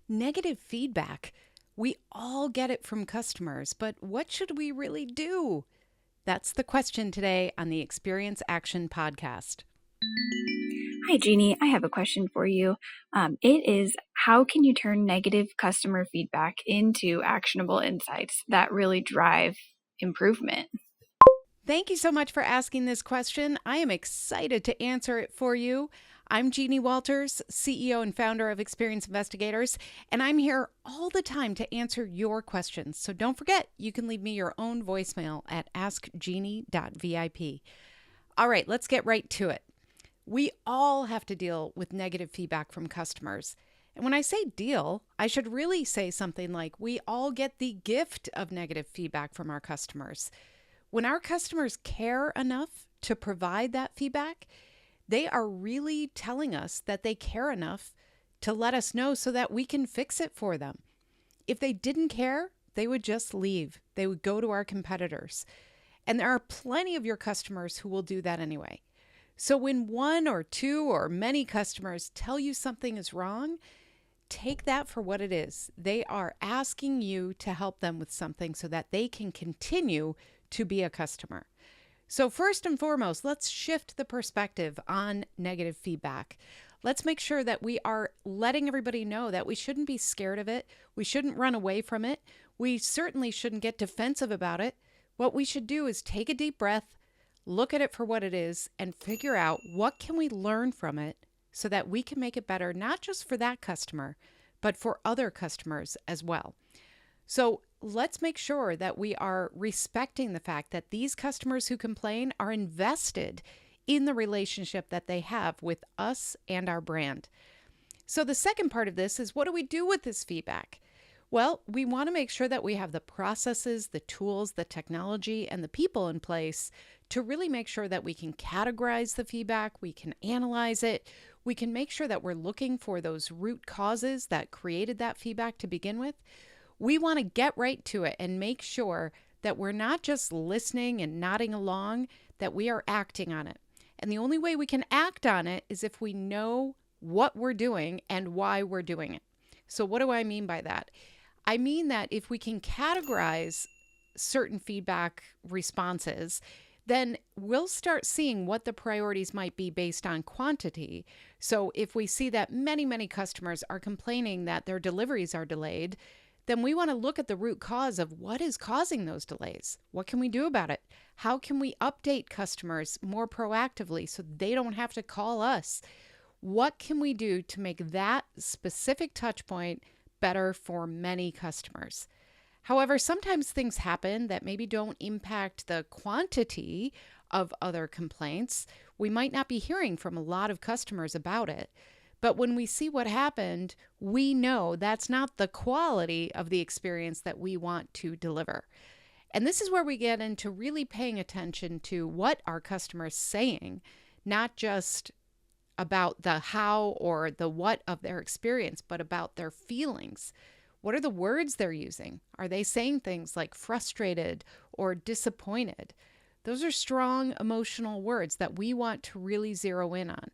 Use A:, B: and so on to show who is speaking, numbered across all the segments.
A: Negative feedback. We all get it from customers, but what should we really do? That's the question today on the Experience Action podcast.
B: Hi, Jeannie. I have a question for you. It is, how can you turn negative customer feedback into actionable insights that really drive improvement?
A: Thank you so much for asking this question. I am excited to answer it for you. I'm Jeannie Walters, CEO and founder of Experience Investigators, and I'm here all the time to answer your questions. So don't forget, you can leave me your own voicemail at askjeannie.vip. All right, let's get right to it. We all have to deal with negative feedback from customers. And when I say deal, I should really say something like we all get the gift of negative feedback from our customers. When our customers care enough to provide that feedback, they are really telling us that they care enough to let us know so that we can fix it for them. If they didn't care, they would just leave. They would go to our competitors. And there are plenty of your customers who will do that anyway. So when one or two or many customers tell you something is wrong, take that for what it is. They are asking you to help them with something so that they can continue to be a customer. So first and foremost, let's shift the perspective on negative feedback. Let's make sure that we are letting everybody know that we shouldn't be scared of it. We shouldn't run away from it. We certainly shouldn't get defensive about it. What we should do is take a deep breath, look at it for what it is, and figure out what can we learn from it so that we can make it better, not just for that customer, but for other customers as well. So let's make sure that we are respecting the fact that these customers who complain are invested in the relationship that they have with us and our brand. So the second part of this is, what do we do with this feedback? Well, we want to make sure that we have the processes, the tools, the technology, and the people in place to really make sure that we can categorize the feedback, we can analyze it, we can make sure that we're looking for those root causes that created that feedback to begin with. We want to get right to it and make sure that we're not just listening and nodding along, that we are acting on it. And the only way we can act on it is if we know what we're doing and why we're doing it. So what do I mean by that? I mean that if we can categorize certain feedback responses, then we'll start seeing what the priorities might be based on quantity. So if we see that many customers are complaining that their deliveries are delayed, then we want to look at the root cause of what is causing those delays. What can we do about it? How can we update customers more proactively so they don't have to call us? What can we do to make that specific touch point better for many customers? However, sometimes things happen that maybe don't impact the quantity of other complaints. We might not be hearing from a lot of customers about it. But when we see what happened, we know that's not the quality of the experience that we want to deliver. And this is where we get into really paying attention to what our customers are saying, not just about the how or the what of their experience, but about their feelings. What are the words they're using? Are they saying things like frustrated or disappointed? Those are strong emotional words that we want to really zero in on.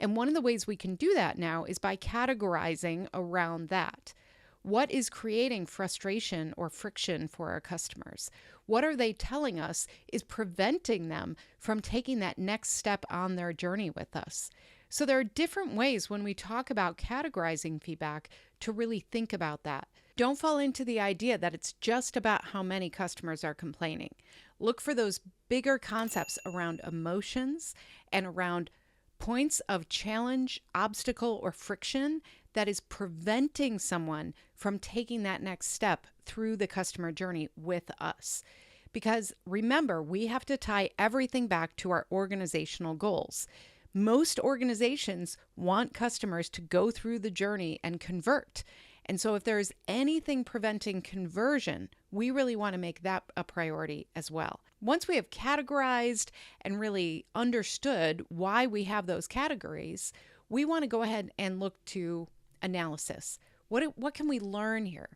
A: And one of the ways we can do that now is by categorizing around that. What is creating frustration or friction for our customers? What are they telling us is preventing them from taking that next step on their journey with us? So there are different ways when we talk about categorizing feedback to really think about that. Don't fall into the idea that it's just about how many customers are complaining. Look for those bigger concepts around emotions and around points of challenge, obstacle, or friction that is preventing someone from taking that next step through the customer journey with us. Because remember, we have to tie everything back to our organizational goals. Most organizations want customers to go through the journey and convert. And so if there's anything preventing conversion, we really want to make that a priority as well. Once we have categorized and really understood why we have those categories, we want to go ahead and look to analysis. What can we learn here?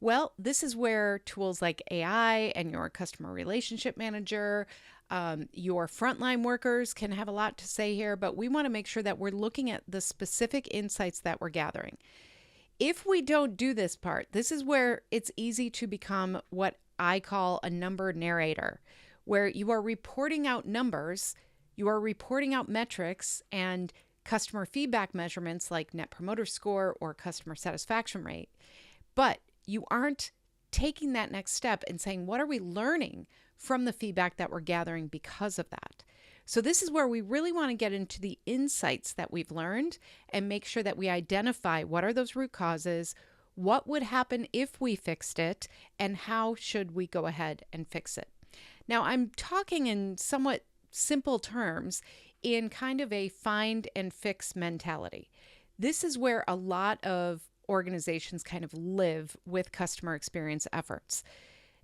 A: Well, this is where tools like AI and your customer relationship manager, your frontline workers can have a lot to say here, but we want to make sure that we're looking at the specific insights that we're gathering. If we don't do this part, this is where it's easy to become what I call a number narrator, where you are reporting out numbers, you are reporting out metrics and customer feedback measurements like Net Promoter Score or customer satisfaction rate, but you aren't taking that next step and saying, what are we learning from the feedback that we're gathering because of that? So this is where we really want to get into the insights that we've learned and make sure that we identify what are those root causes, what would happen if we fixed it, and how should we go ahead and fix it. Now, I'm talking in somewhat simple terms in kind of a find and fix mentality. This is where a lot of organizations kind of live with customer experience efforts.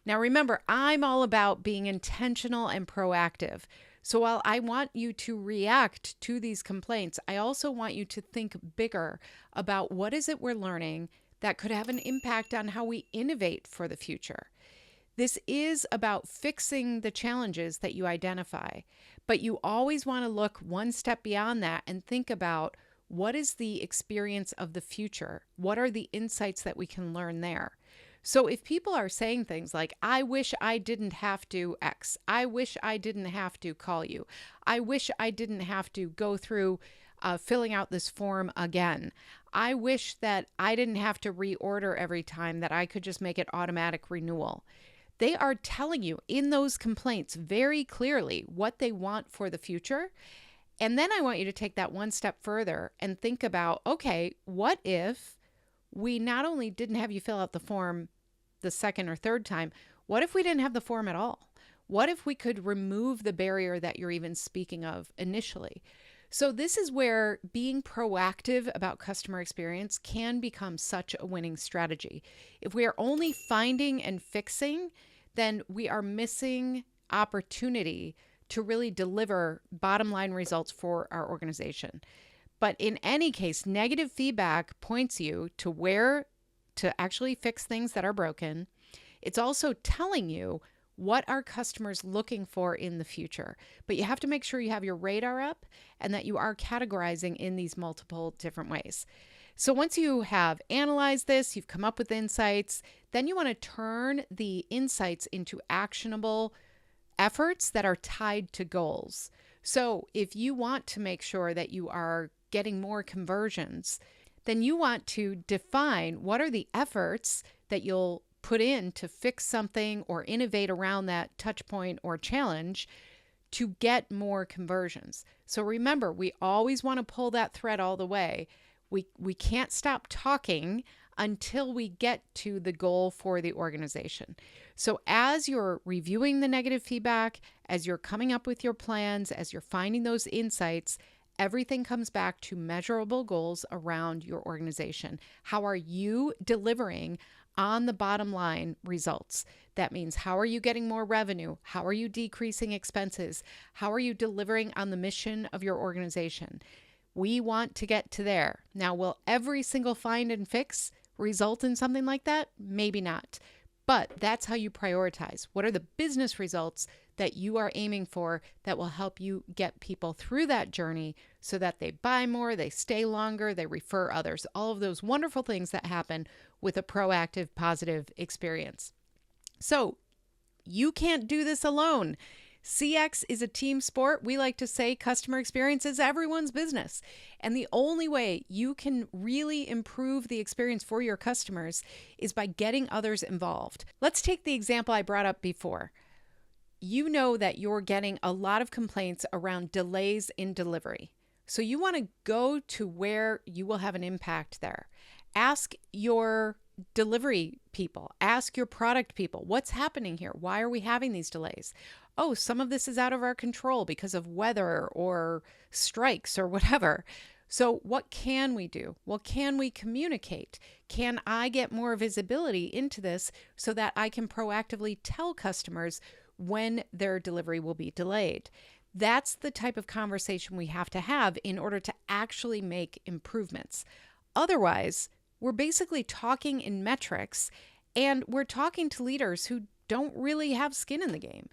A: Now, remember, I'm all about being intentional and proactive. So while I want you to react to these complaints, I also want you to think bigger about what is it we're learning that could have an impact on how we innovate for the future. This is about fixing the challenges that you identify, but you always want to look one step beyond that and think about what is the experience of the future? What are the insights that we can learn there? So if people are saying things like, I wish I didn't have to X, I wish I didn't have to call you, I wish I didn't have to go through filling out this form again, I wish that I didn't have to reorder every time, that I could just make it automatic renewal. They are telling you in those complaints very clearly what they want for the future. And then I want you to take that one step further and think about, okay, what if we not only didn't have you fill out the form the second or third time, what if we didn't have the form at all? What if we could remove the barrier that you're even speaking of initially? So this is where being proactive about customer experience can become such a winning strategy. If we are only finding and fixing, then we are missing opportunity to really deliver bottom line results for our organization. But in any case, negative feedback points you to where to actually fix things that are broken. It's also telling you what are customers looking for in the future. But you have to make sure you have your radar up and that you are categorizing in these multiple different ways. So once you have analyzed this, you've come up with insights, then you want to turn the insights into actionable efforts that are tied to goals. So if you want to make sure that you are getting more conversions, then you want to define what are the efforts that you'll put in to fix something or innovate around that touch point or challenge to get more conversions. So remember, we always want to pull that thread all the way. We can't stop talking until we get to the goal for the organization. So as you're reviewing the negative feedback, as you're coming up with your plans, as you're finding those insights, everything comes back to measurable goals around your organization. How are you delivering on the bottom line results? That means, how are you getting more revenue? How are you decreasing expenses? How are you delivering on the mission of your organization? We want to get to there. Now, will every single find and fix result in something like that? Maybe not. But that's how you prioritize. What are the business results that you are aiming for that will help you get people through that journey so that they buy more, they stay longer, they refer others, all of those wonderful things that happen with a proactive, positive experience. So you can't do this alone. CX is a team sport. We like to say customer experience is everyone's business. And the only way you can really improve the experience for your customers is by getting others involved. Let's take the example I brought up before. You know that you're getting a lot of complaints around delays in delivery. So you want to go to where you will have an impact there. Ask your delivery people, ask your product people, what's happening here? Why are we having these delays? Oh, some of this is out of our control because of weather or strikes or whatever. So what can we do? Well, can we communicate? Can I get more visibility into this so that I can proactively tell customers when their delivery will be delayed? That's the type of conversation we have to have in order to actually make improvements. Otherwise, we're basically talking in metrics, and we're talking to leaders who don't really have skin in the game.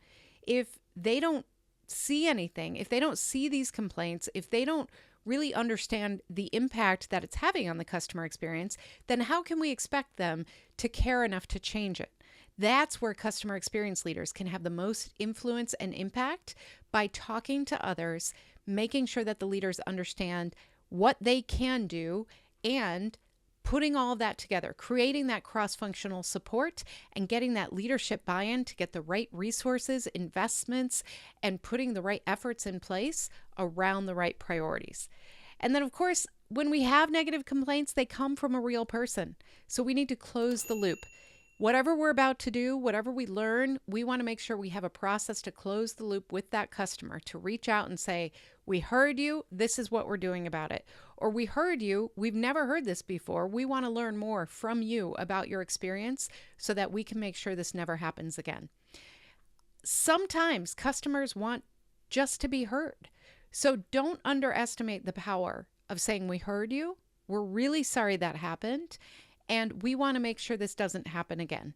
A: If they don't see anything, if they don't see these complaints, if they don't really understand the impact that it's having on the customer experience, then how can we expect them to care enough to change it? That's where customer experience leaders can have the most influence and impact, by talking to others, making sure that the leaders understand what they can do, and putting all of that together, creating that cross-functional support and getting that leadership buy-in to get the right resources, investments, and putting the right efforts in place around the right priorities. And then, of course, when we have negative complaints, they come from a real person. So we need to close the loop. Whatever we're about to do, whatever we learn, we want to make sure we have a process to close the loop with that customer, to reach out and say, we heard you, this is what we're doing about it. Or we heard you, we've never heard this before. We want to learn more from you about your experience so that we can make sure this never happens again. Sometimes customers want just to be heard. So don't underestimate the power of saying, we heard you, we're really sorry that happened, and we want to make sure this doesn't happen again.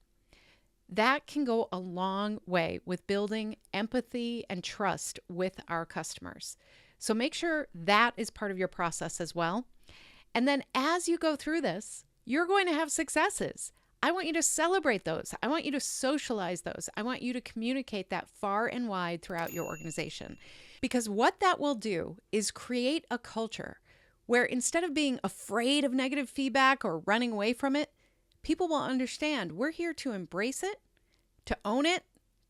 A: That can go a long way with building empathy and trust with our customers. So make sure that is part of your process as well. And then as you go through this, you're going to have successes. I want you to celebrate those. I want you to socialize those. I want you to communicate that far and wide throughout your organization. Because what that will do is create a culture where instead of being afraid of negative feedback or running away from it, people will understand we're here to embrace it, to own it,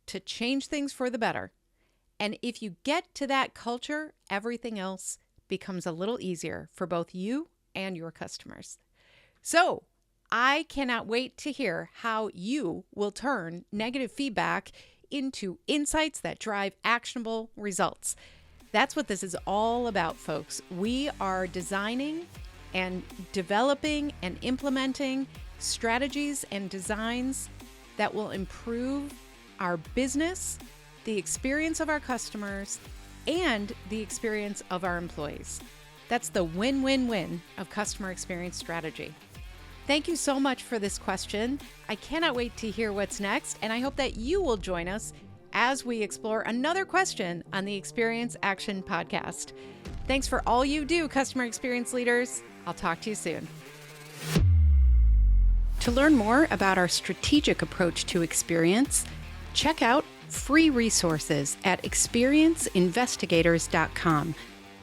A: to change things for the better. And if you get to that culture, everything else becomes a little easier for both you and your customers. So I cannot wait to hear how you will turn negative feedback into insights that drive actionable results. That's what this is all about, folks. We are designing and developing and implementing strategies and designs that will improve our business, the experience of our customers, and the experience of our employees. That's the win-win-win of customer experience strategy. Thank you so much for this question. I cannot wait to hear what's next, and I hope that you will join us as we explore another question on the Experience Action podcast. Thanks for all you do, customer experience leaders. I'll talk to you soon. To learn more about our strategic approach to experience, check out free resources at experienceinvestigators.com,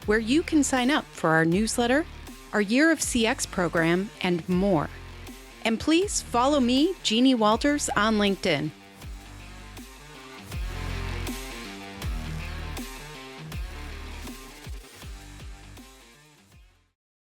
A: where you can sign up for our newsletter, our Year of CX program, and more. And please follow me, Jeannie Walters, on LinkedIn.